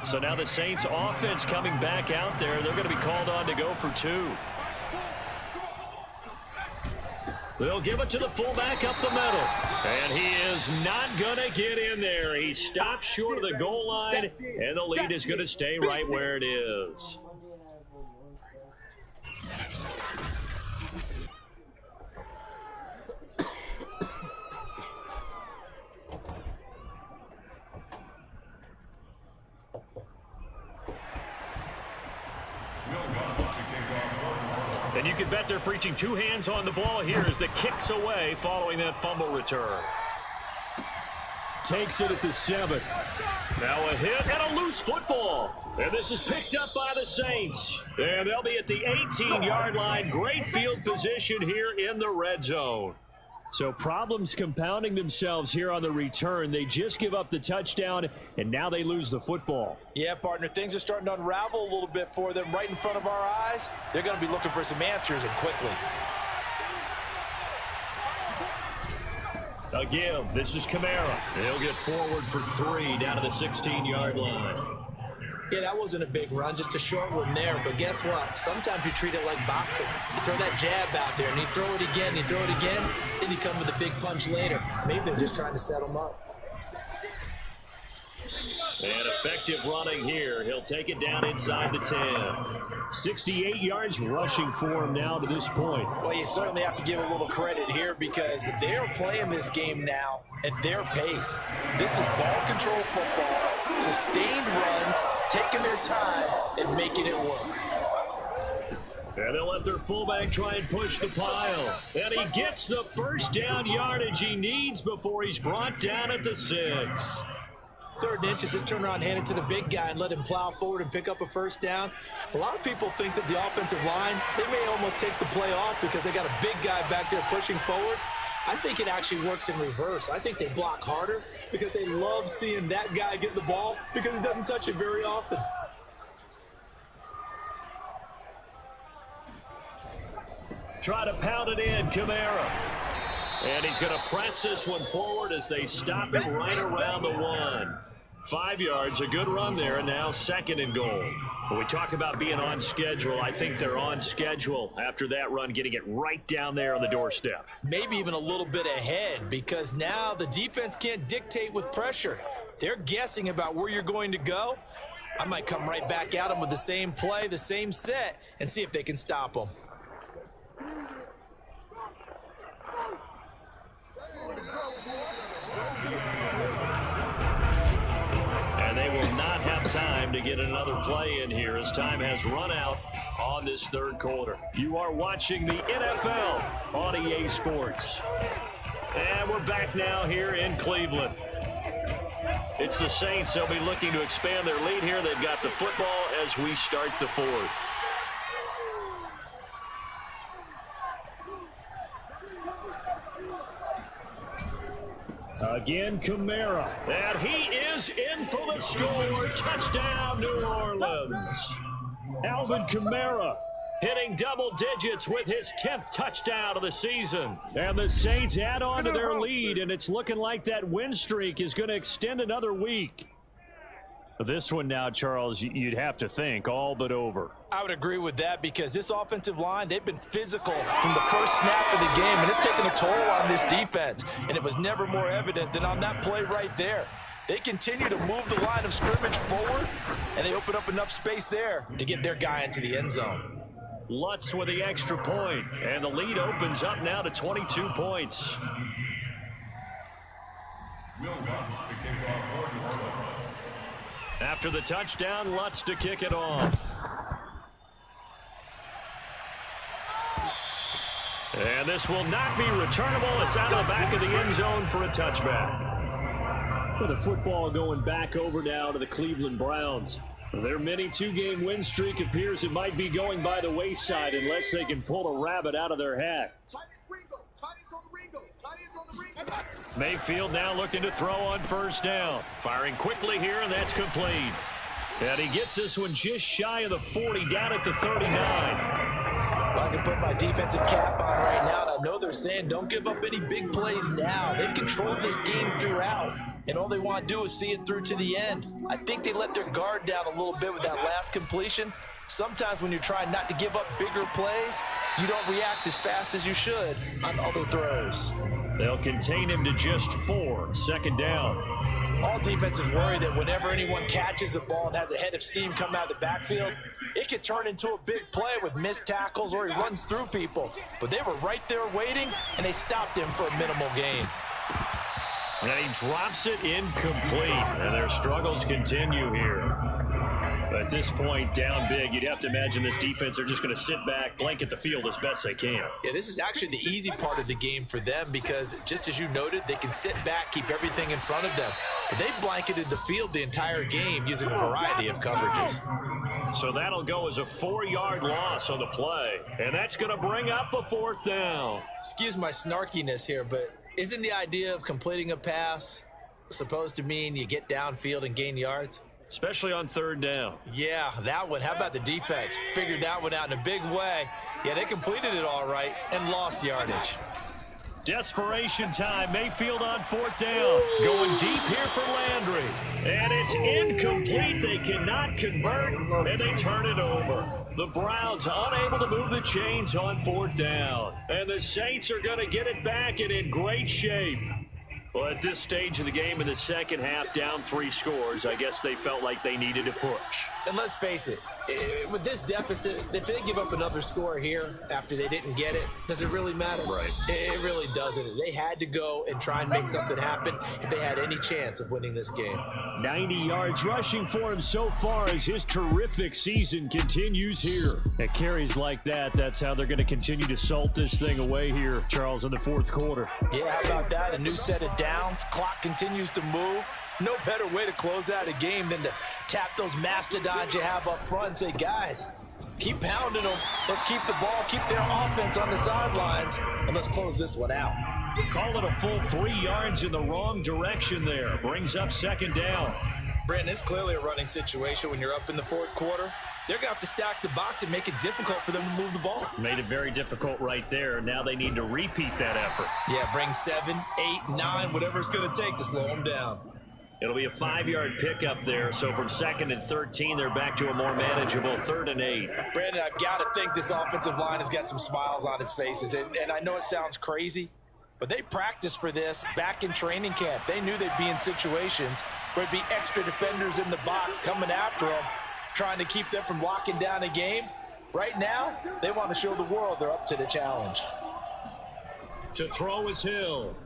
S3: So now the Saints offense coming back out there. They're going to be called on to go for 2. They'll give it to the fullback up the middle. And he is not going to get in there. He stops short of the goal line, and the lead is going to stay right where it is. And you can bet they're preaching 2 hands on the ball here as the kick's away following that fumble return.
S5: Takes it at the 7.
S3: Now a hit and a loose football. And this is picked up by the Saints. And they'll be at the 18-yard line. Great field position here in the red zone.
S5: So problems compounding themselves here on the return. They just give up the touchdown, and now they lose the football.
S6: Yeah, partner, things are starting to unravel a little bit for them right in front of our eyes. They're going to be looking for some answers, and quickly.
S3: Again, this is Kamara. He'll get forward for 3 down to the 16-yard line.
S4: Yeah, that wasn't a big run, just a short one there. But guess what? Sometimes you treat it like boxing. You throw that jab out there, and you throw it again, you throw it again, then you come with a big punch later. Maybe they're just trying to set him up.
S3: And effective running here. He'll take it down inside the 10.
S5: 68 yards rushing for him now to this point.
S6: Well, you certainly have to give a little credit here because they're playing this game now at their pace. This is ball control football, sustained runs, taking their time and making it work.
S3: And they'll let their fullback try and push the pile. And he gets the first down yardage he needs before he's brought down at the 6.
S4: 3rd and inches, just turn around and hand it to the big guy and let him plow forward and pick up a first down. A lot of people think that the offensive line, they may almost take the play off because they got a big guy back there pushing forward. I think it actually works in reverse. I think they block harder because they love seeing that guy get the ball because he doesn't touch it very often.
S3: Try to pound it in, Kamara. And he's going to press this one forward as they stop him right around the 1. 5 yards, a good run there, and now 2nd and goal. When we talk about being on schedule, I think they're on schedule after that run, getting it right down there on the doorstep.
S4: Maybe even a little bit ahead because now the defense can't dictate with pressure. They're guessing about where you're going to go. I might come right back at them with the same play, the same set, and see if they can stop them.
S3: And they will not have time to get another play in here as time has run out on this 3rd quarter. You are watching the NFL on EA Sports. And we're back now here in Cleveland. It's the Saints. They'll be looking to expand their lead here. They've got the football as we start the 4th.
S5: Again, Kamara.
S3: And he is in for the score. Touchdown, New Orleans.
S5: Alvin Kamara
S3: hitting double digits with his 10th touchdown of the season.
S5: And the Saints add on to their lead, and it's looking like that win streak is going to extend another week. This one now, Charles, you'd have to think all but over.
S6: I would agree with that because this offensive line, they've been physical from the first snap of the game, and it's taken a toll on this defense. And it was never more evident than on that play right there. They continue to move the line of scrimmage forward, and they open up enough space there to get their guy into the end zone.
S3: Lutz with the extra point, and the lead opens up now to 22 points. After the touchdown, Lutz to kick it off. And this will not be returnable. It's out of the back of the end zone for a touchback.
S5: With the football going back over now to the Cleveland Browns. Their mini two-game win streak appears it might be going by the wayside unless they can pull a rabbit out of their hat.
S3: Mayfield now looking to throw on first down. Firing quickly here, and that's complete. And he gets this one just shy of the 40, down at the 39.
S6: Well, I can put my defensive cap on right now, and I know they're saying don't give up any big plays now. They've controlled this game throughout, and all they want to do is see it through to the end. I think they let their guard down a little bit with that last completion. Sometimes when you're trying not to give up bigger plays, you don't react as fast as you should on other throws.
S3: They'll contain him to just 4, second down.
S6: All defenses worry that whenever anyone catches the ball and has a head of steam come out of the backfield, it could turn into a big play with missed tackles or he runs through people. But they were right there waiting, and they stopped him for a minimal gain.
S3: And he drops it incomplete. And their struggles continue here. But at this point, down big, you'd have to imagine this defense are just going to sit back, blanket the field as best they can.
S4: Yeah, this is actually the easy part of the game for them because, just as you noted, they can sit back, keep everything in front of them. But they blanketed the field the entire game using a variety of coverages.
S3: So that'll go as a 4-yard loss on the play. And that's going to bring up a 4th down.
S4: Excuse my snarkiness here, but isn't the idea of completing a pass supposed to mean you get downfield and gain yards?
S3: Especially on 3rd down.
S4: Yeah, that one. How about the defense? Figured that one out in a big way. Yeah, they completed it all right and lost yardage.
S3: Desperation time. Mayfield on 4th down. Going deep here for Landry. And it's incomplete. They cannot convert, and they turn it over. The Browns unable to move the chains on 4th down. And the Saints are going to get it back and in great shape. Well, at this stage of the game in the second half, down 3 scores, I guess they felt like they needed to push.
S4: And let's face it, with this deficit, if they give up another score here after they didn't get it, does it really matter?
S3: Right.
S4: It really doesn't. They had to go and try and make something happen if they had any chance of winning this game.
S5: 90 yards rushing for him so far as his terrific season continues here. At carries like that, that's how they're going to continue to salt this thing away here, Charles, in the 4th quarter.
S6: Yeah, how about that? A new set of downs. Clock continues to move. No better way to close out a game than to tap those mastodons you have up front and say, guys, keep pounding them. Let's keep the ball, keep their offense on the sidelines, and let's close this one out.
S3: Call it a full 3 yards in the wrong direction there. Brings up 2nd down.
S4: Brandon, it's clearly a running situation when you're up in the 4th quarter. They're going to have to stack the box and make it difficult for them to move the ball.
S3: Made it very difficult right there. Now they need to repeat that effort.
S4: Yeah, bring 7, 8, 9, whatever it's going to take to slow them down.
S3: It'll be a 5-yard pickup there. So from 2nd and 13, they're back to a more manageable 3rd and 8.
S6: Brandon, I've got to think this offensive line has got some smiles on its faces. And I know it sounds crazy, but they practiced for this back in training camp. They knew they'd be in situations where it'd be extra defenders in the box coming after them, trying to keep them from locking down a game. Right now, they want to show the world they're up to the challenge.
S3: To throw is Hill.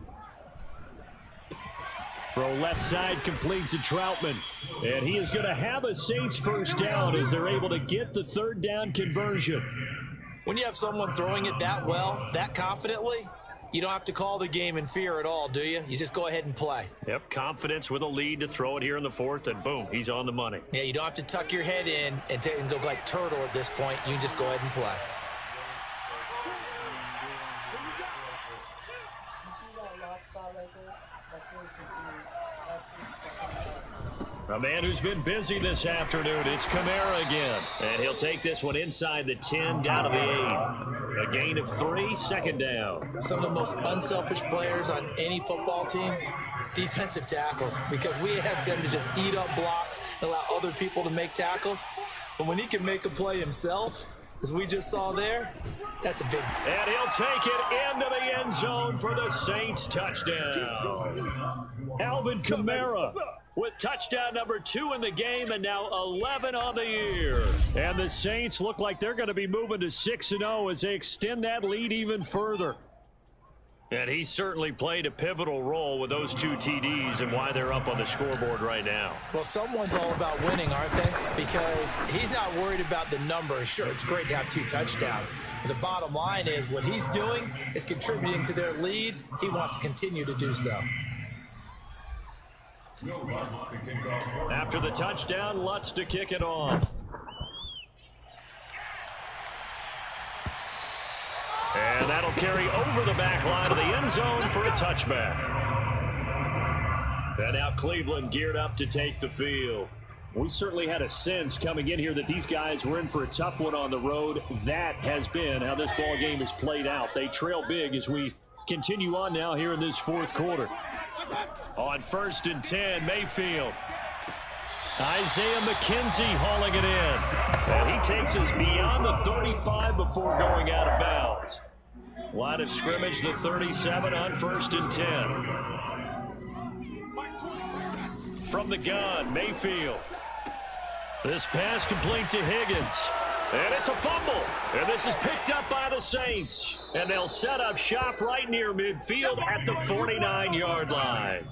S5: Throw left side complete to Troutman. And he is going to have a Saints first down as they're able to get the 3rd down conversion.
S4: When you have someone throwing it that well, that confidently, you don't have to call the game in fear at all, do you? You just go ahead and play.
S3: Yep, confidence with a lead to throw it here in the 4th, and boom, he's on the money.
S4: Yeah, you don't have to tuck your head in and go like turtle at this point. You can just go ahead and play.
S3: A man who's been busy this afternoon, it's Kamara again. And he'll take this one inside the 10, down to the 8. A gain of 3, 2nd down.
S4: Some of the most unselfish players on any football team, defensive tackles, because we ask them to just eat up blocks and allow other people to make tackles. But when he can make a play himself, as we just saw there, that's a big.
S3: And he'll take it into the end zone for the Saints touchdown. Alvin Kamara with touchdown number 2 in the game, and now 11 on the year.
S5: And the Saints look like they're going to be moving to 6-0 as they extend that lead even further. And he certainly played a pivotal role with those 2 TDs and why they're up on the scoreboard right now.
S6: Well, someone's all about winning, aren't they? Because he's not worried about the number. Sure, it's great to have 2 touchdowns. But the bottom line is what he's doing is contributing to their lead. He wants to continue to do so.
S3: After the touchdown, Lutz to kick it off. And that'll carry over the back line of the end zone for a touchback. And now Cleveland geared up to take the field.
S5: We certainly had a sense coming in here that these guys were in for a tough one on the road. That has been how this ball game has played out. They trail big as we continue on now here in this 4th quarter.
S3: On 1st and 10, Mayfield.
S5: Isaiah McKenzie hauling it in.
S3: And he takes us beyond the 35 before going out of bounds. Line of scrimmage, the 37 on 1st and 10. From the gun, Mayfield. This pass complete to Higgins. And it's a fumble. And this is picked up by the Saints. And they'll set up shop right near midfield at the 49-yard line.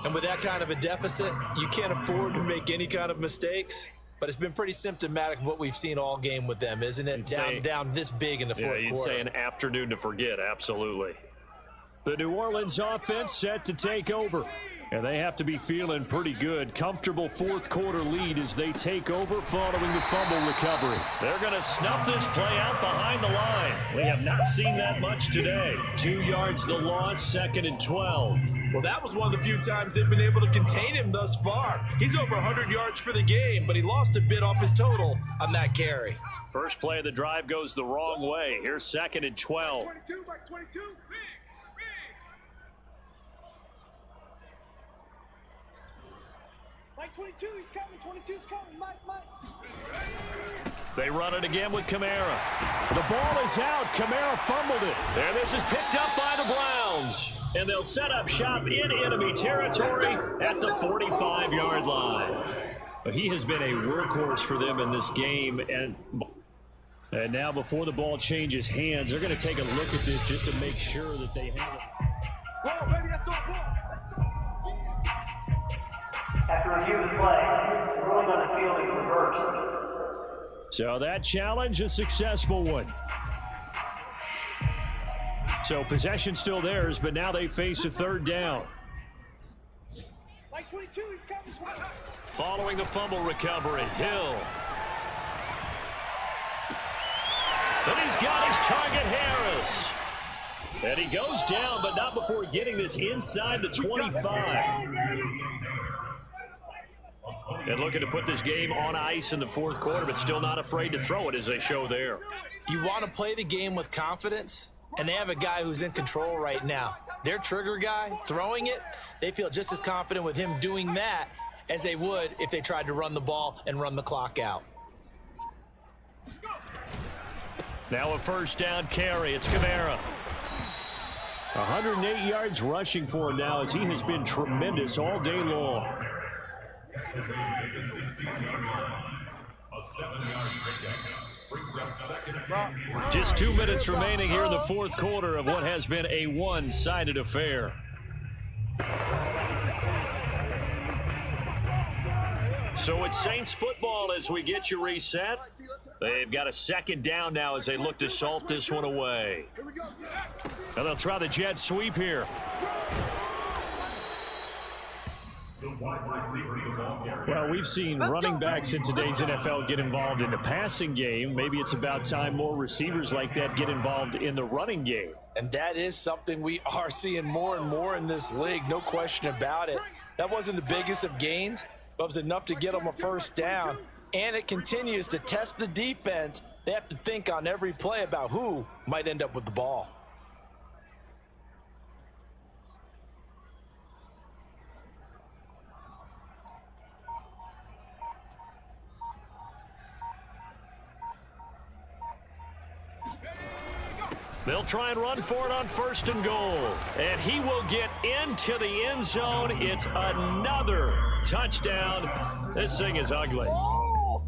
S4: And with that kind of a deficit, you can't afford to make any kind of mistakes. But it's been pretty symptomatic of what we've seen all game with them, isn't it? Down this big in the 4th quarter.
S3: You'd say an afternoon to forget, absolutely.
S5: The New Orleans offense set to take over. And they have to be feeling pretty good. Comfortable 4th quarter lead as they take over following the fumble recovery.
S3: They're going to snuff this play out behind the line. We have not seen that much today. 2 yards the loss, 2nd and 12.
S4: Well, that was one of the few times they've been able to contain him thus far. He's over 100 yards for the game, but he lost a bit off his total on that carry.
S3: First play of the drive goes the wrong way. Here's 2nd and 12.
S1: 22, back 22. Mike 22, he's coming. 22's coming. Mike.
S3: They run it again with Kamara.
S5: The ball is out. Kamara fumbled it.
S3: And this is picked up by the Browns. And they'll set up shop in enemy territory at the 45-yard line.
S5: But he has been a workhorse for them in this game. And now before the ball changes hands, they're going to take a look at this just to make sure that they have it.
S1: Whoa, baby, that's all good.
S7: After review of the play, the ruling on the field is reversed.
S5: So that challenge, a successful one. So possession still theirs, but now they face a 3rd down.
S1: Mike 22, he's coming. 20.
S3: Following the fumble recovery, Hill. And he's got his target, Harris. And he goes down, but not before getting this inside the 25. And looking to put this game on ice in the 4th quarter, but still not afraid to throw it as they show there.
S4: You want to play the game with confidence, and they have a guy who's in control right now. Their trigger guy, throwing it, they feel just as confident with him doing that as they would if they tried to run the ball and run the clock out.
S3: Now a 1st down carry. It's Kamara.
S5: 108 yards rushing for him now as he has been tremendous all day long.
S3: Just 2 minutes remaining here in the 4th quarter of what has been a one-sided affair. So it's Saints football as we get you reset. They've got a 2nd down now as they look to salt this one away.
S5: And they'll try the jet sweep here. Well, we've seen running backs in today's NFL get involved in the passing game. Maybe it's about time more receivers like that get involved in the running game.
S6: And that is something we are seeing more and more in this league, no question about it. That wasn't the biggest of gains, but it was enough to get them a 1st down. And it continues to test the defense. They have to think on every play about who might end up with the ball.
S3: They'll try and run for it on 1st and goal. And he will get into the end zone. It's another touchdown. This thing is ugly.
S1: Oh,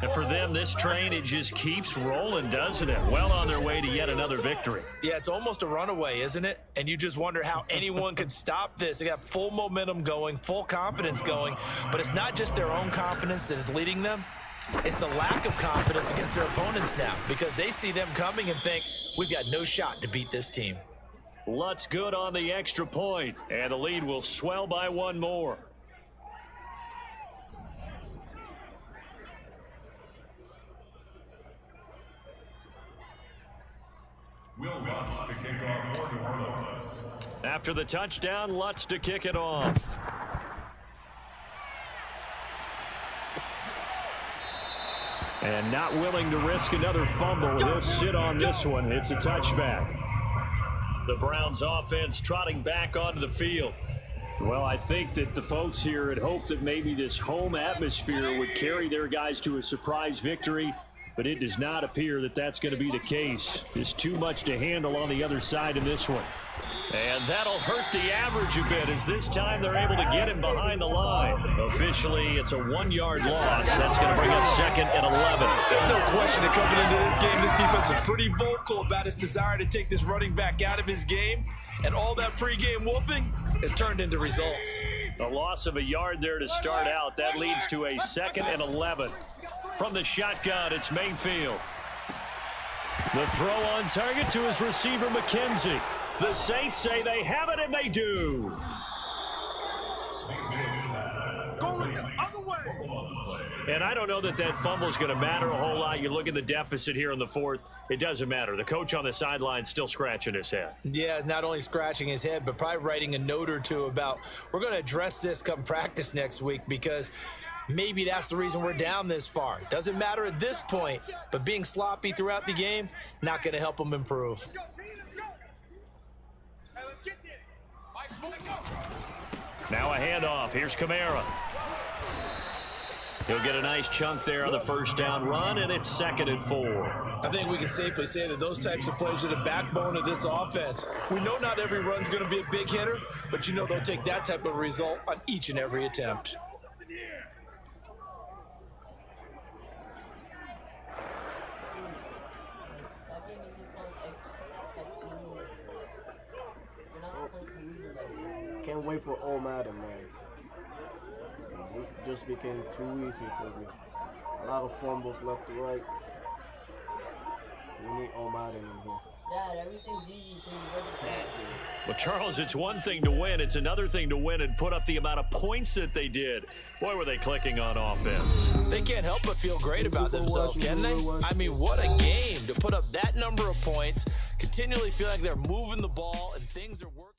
S5: And for them, this train, it just keeps rolling, doesn't it? Well on their way to yet another victory.
S4: Yeah, it's almost a runaway, isn't it? And you just wonder how anyone could stop this. They got full momentum going, full confidence going, but it's not just their own confidence that is leading them. It's the lack of confidence against their opponents now because they see them coming and think, we've got no shot to beat this team.
S5: Lutz good on the extra point, and the lead will swell by one more. After the touchdown, Lutz to kick it off. And not willing to risk another fumble. He'll sit on this one. It's a touchback. The Browns offense trotting back onto the field. Well, I think that the folks here had hoped that maybe this home atmosphere would carry their guys to a surprise victory, but it does not appear that that's going to be the case. There's too much to handle on the other side in this one. And that'll hurt the average a bit as this time they're able to get him behind the line. Officially, it's a 1-yard loss. That's going to bring up 2nd and 11.
S4: There's no question that coming into this game, this defense is pretty vocal about its desire to take this running back out of his game. And all that pregame wolfing has turned into results.
S5: A loss of a yard there to start out. That leads to a 2nd and 11. From the shotgun, it's Mayfield. The throw on target to his receiver, McKenzie. The Saints say they have it, and they do.
S1: Going the other way.
S5: And I don't know that that fumble is going to matter a whole lot. You look at the deficit here in the 4th. It doesn't matter. The coach on the sideline still scratching his head.
S4: Yeah, not only scratching his head, but probably writing a note or two about we're going to address this come practice next week because maybe that's the reason we're down this far. Doesn't matter at this point, but being sloppy throughout the game, not going to help them improve.
S5: Now a handoff. Here's Kamara. He'll get a nice chunk there on the first down run, and it's 2nd and 4.
S4: I think we can safely say that those types of plays are the backbone of this offense. We know not every run's going to be a big hitter, but you know they'll take that type of result on each and every attempt.
S9: Can't wait for All Madden, man. This just became too easy for me. A lot of fumbles left to right. We need All Madden in here.
S10: Dad, everything's easy until you get it.
S5: Well, Charles, it's one thing to win. It's another thing to win and put up the amount of points that they did. Boy, were they clicking on offense.
S4: They can't help but feel great about themselves, can they? I mean, what a game to put up that number of points, continually feel like they're moving the ball and things are working.